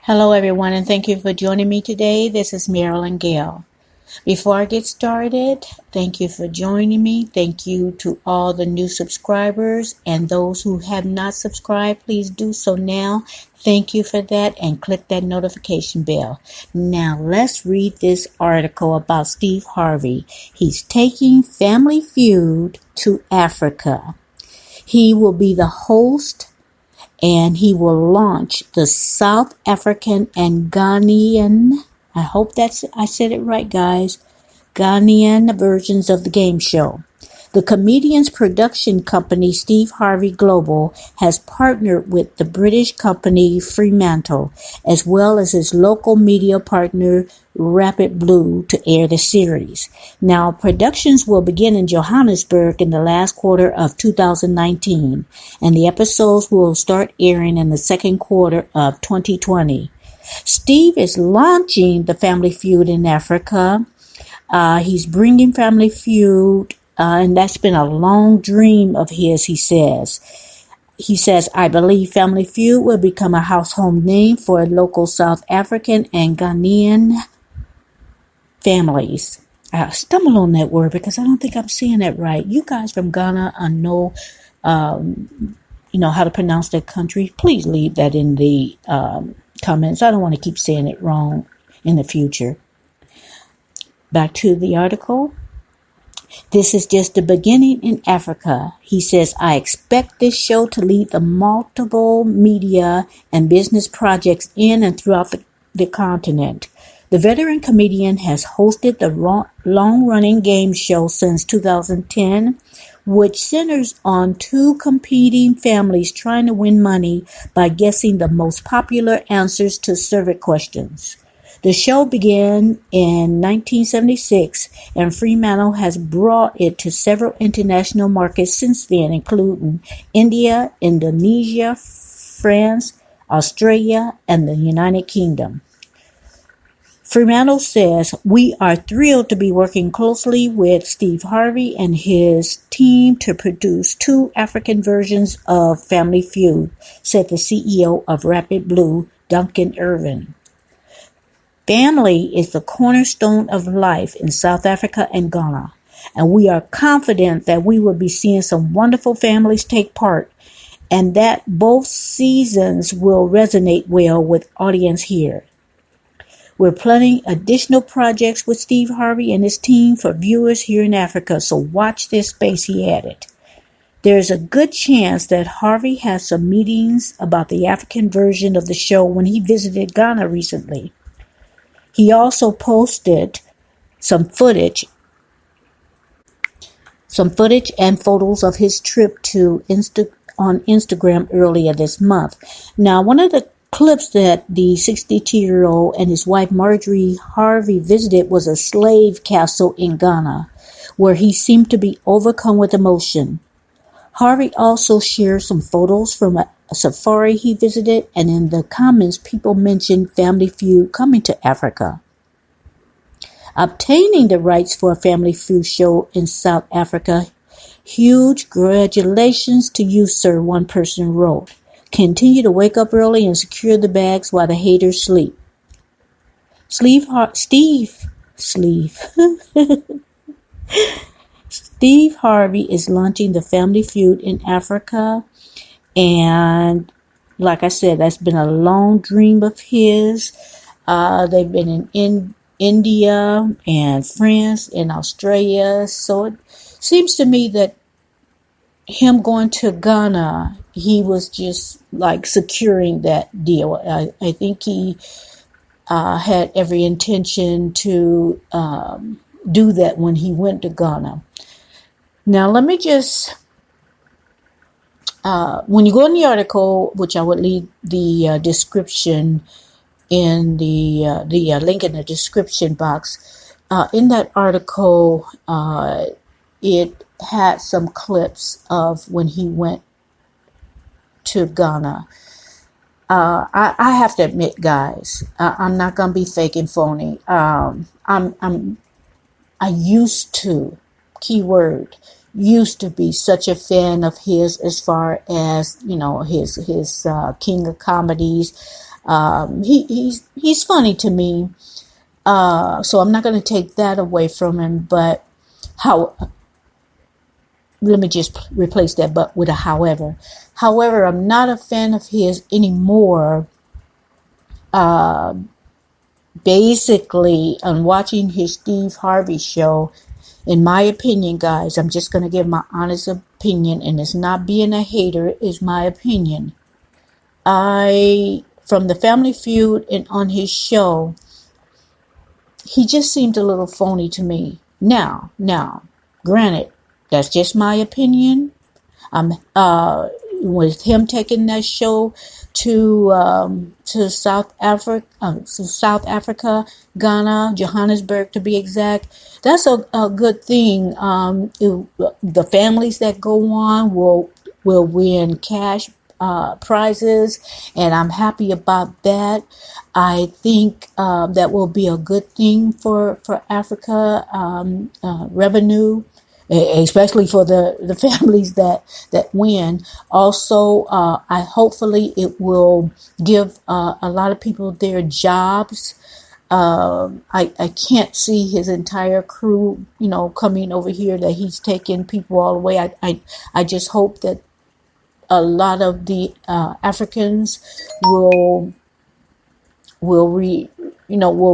Hello, everyone, and thank you for joining me today. This is Marilyn Gale. Before I get started, thank you for joining me. Thank you to all the new subscribers and those who have not subscribed. Please do so now. Thank you for that and click that notification bell. Now, let's read this article about Steve Harvey. He's taking Family Feud to Africa. He will be the host and he will launch the South African and Ghanaian, I hope I said it right, guys, Ghanaian versions of the game show. The comedian's production company, Steve Harvey Global, has partnered with the British company Fremantle, as well as his local media partner, Rapid Blue, to air the series. Now, productions will begin in Johannesburg in the last quarter of 2019, and the episodes will start airing in the second quarter of 2020. Steve is launching the Family Feud in Africa. He's bringing Family Feud, and that's been a long dream of his, he says. He says, I believe Family Feud will become a household name for local South African and Ghanaian families. I stumbled on that word because I don't think I'm saying that right. You guys from Ghana, I know, how to pronounce that country. Please leave that in the comments. I don't want to keep saying it wrong in the future. Back to the article. This is just the beginning in Africa. He says, I expect this show to lead the multiple media and business projects in and throughout the continent. The veteran comedian has hosted the long-running game show since 2010, which centers on two competing families trying to win money by guessing the most popular answers to survey questions. The show began in 1976, and Fremantle has brought it to several international markets since then, including India, Indonesia, France, Australia, and the United Kingdom. Fremantle says, we are thrilled to be working closely with Steve Harvey and his team to produce two African versions of Family Feud, said the CEO of Rapid Blue, Duncan Irvin. Family is the cornerstone of life in South Africa and Ghana, and we are confident that we will be seeing some wonderful families take part, and that both seasons will resonate well with audience here. We're planning additional projects with Steve Harvey and his team for viewers here in Africa, so watch this space, he added. There's a good chance that Harvey has some meetings about the African version of the show when he visited Ghana recently. He also posted some footage and photos of his trip on Instagram earlier this month. Now, one of the clips that the 62-year-old and his wife Marjorie Harvey visited was a slave castle in Ghana, where he seemed to be overcome with emotion. Harvey also shared some photos from a safari he visited, and in the comments, people mentioned Family Feud coming to Africa. Obtaining the rights for a Family Feud show in South Africa, huge congratulations to you, sir, one person wrote. Continue to wake up early and secure the bags while the haters sleep. Steve Harvey is launching the Family Feud in Africa, and like I said, that's been a long dream of his. They've been in India and France and Australia, so it seems to me that him going to Ghana, he was just like securing that deal. I think he had every intention to do that when he went to Ghana. Now, let me just, when you go in the article, which I would leave the description in the link in the description box, in that article, it had some clips of when he went to Ghana. I have to admit, guys, I'm not gonna be fake and phony. I used to, keyword, used to be such a fan of his as far as, his King of Comedies. He's funny to me. So I'm not going to take that away from him, but let me just replace that but with a however. However, I'm not a fan of his anymore. Basically, on watching his Steve Harvey show, in my opinion, guys, I'm just going to give my honest opinion, and it's not being a hater, it's my opinion. From the Family Feud and on his show, he just seemed a little phony to me. Now, granted, that's just my opinion. With him taking that show to South Africa, Ghana, Johannesburg to be exact, that's a good thing. The families that go on will win cash prizes, and I'm happy about that. I think that will be a good thing for Africa revenue, especially for the families that win. Also, hopefully it will give a lot of people their jobs. I can't see his entire crew, coming over here, that he's taking people all the way. I just hope that a lot of the Africans will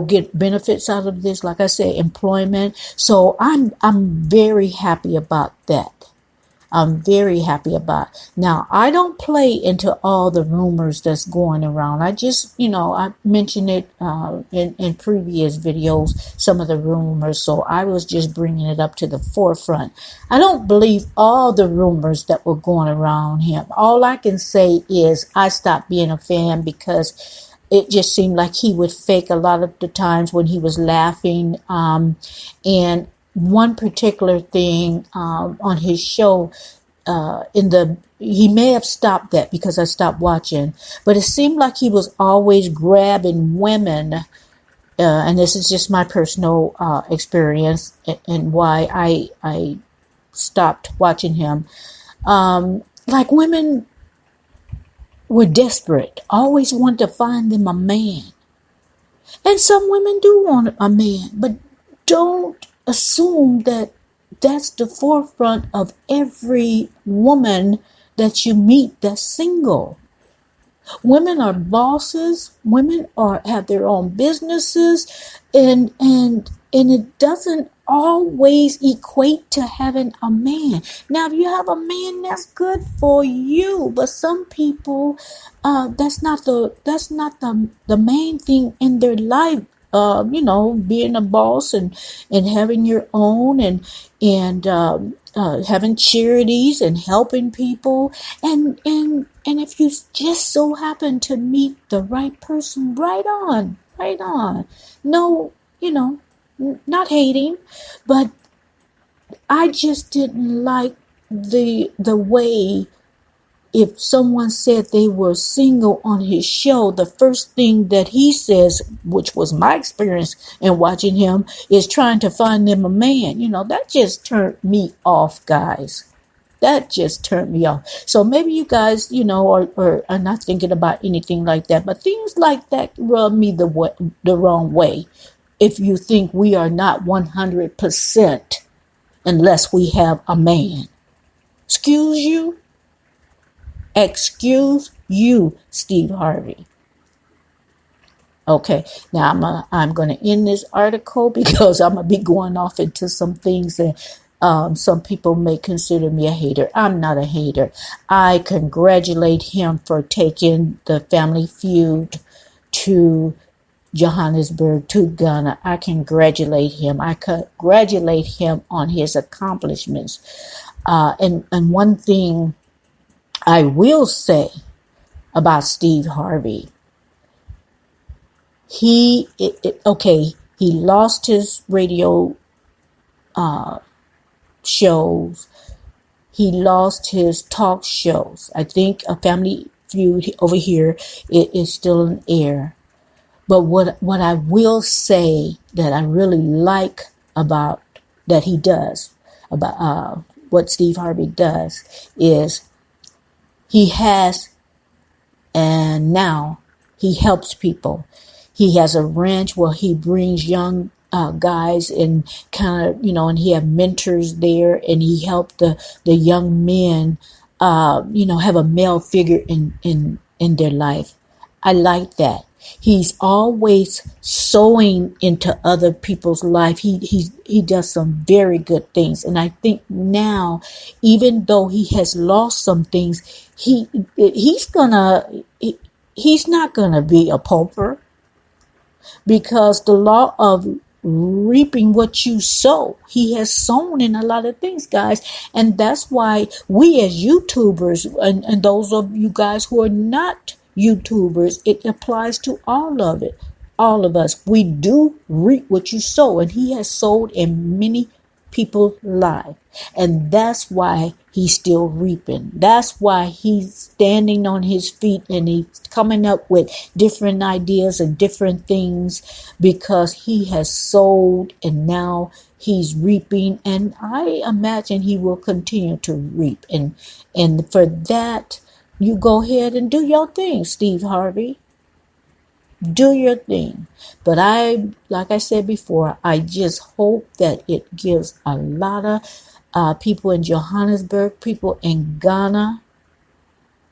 get benefits out of this. Like I said, employment. So I'm very happy about that. I'm very happy about. Now, I don't play into all the rumors that's going around. I just, I mentioned it in previous videos, some of the rumors. So I was just bringing it up to the forefront. I don't believe all the rumors that were going around him. All I can say is I stopped being a fan because it just seemed like he would fake a lot of the times when he was laughing. And one particular thing on his show, he may have stopped that because I stopped watching, but it seemed like he was always grabbing women. And this is just my personal experience and why I stopped watching him. Like women were desperate, always wanted to find them a man. And some women do want a man, but don't assume that that's the forefront of every woman that you meet that's single. Women are bosses. Women have their own businesses, and it doesn't always equate to having a man. Now, if you have a man, that's good for you. But some people, that's not the main thing in their life. Being a boss and having your own and having charities and helping people and if you just so happen to meet the right person, right on. No, not hating, but I just didn't like the way. If someone said they were single on his show, the first thing that he says, which was my experience in watching him, is trying to find them a man. That just turned me off, guys. That just turned me off. So maybe you guys, are not thinking about anything like that. But things like that rub me the wrong way. If you think we are not 100% unless we have a man. Excuse you, Steve Harvey. Okay, now I'm going to end this article because I'm going to be going off into some things that some people may consider me a hater. I'm not a hater. I congratulate him for taking the Family Feud to Johannesburg, to Ghana. I congratulate him. I congratulate him on his accomplishments. And one thing I will say about Steve Harvey, he lost his radio shows. He lost his talk shows. I think a Family Feud over here is still in air. But what I will say that I really like about that he does about what Steve Harvey does is he has, and now he helps people. He has a ranch where he brings young guys and kind of, and he have mentors there, and he helped the young men, have a male figure in their life. I like that. He's always sowing into other people's life. He does some very good things. And I think now, even though he has lost some things, he's not gonna be a pauper, because the law of reaping what you sow, he has sown in a lot of things, guys. And that's why we as YouTubers, and those of you guys who are not YouTubers, it applies to all of us. We do reap what you sow, and he has sowed in many people's lives, and that's why he's still reaping. That's why he's standing on his feet, and he's coming up with different ideas and different things, because he has sowed and now he's reaping, and I imagine he will continue to reap. And for that, you go ahead and do your thing, Steve Harvey. Do your thing. But like I said before, I just hope that it gives a lot of people in Johannesburg, people in Ghana,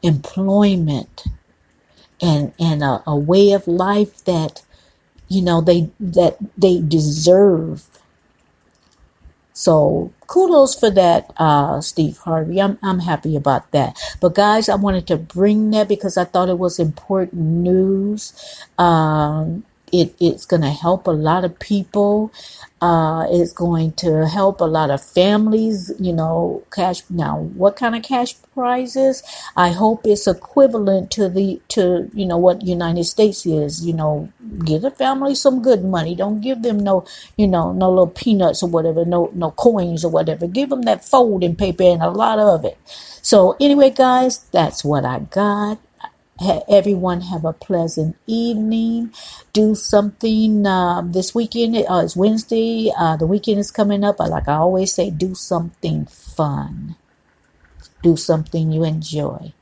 employment and a way of life that they deserve. So kudos for that, Steve Harvey. I'm happy about that. But guys, I wanted to bring that because I thought it was important news. It's going to help a lot of people. It's going to help a lot of families, cash. Now, what kind of cash prizes? I hope it's equivalent to what United States is. Give the family some good money. Don't give them no little peanuts or whatever, no coins or whatever. Give them that folding paper and a lot of it. So anyway, guys, that's what I got. Everyone have a pleasant evening. Do something this weekend. It's Wednesday. The weekend is coming up. Like I always say, do something fun. Do something you enjoy.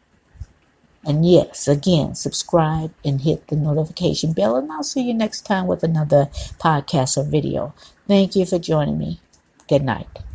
And yes, again, subscribe and hit the notification bell. And I'll see you next time with another podcast or video. Thank you for joining me. Good night.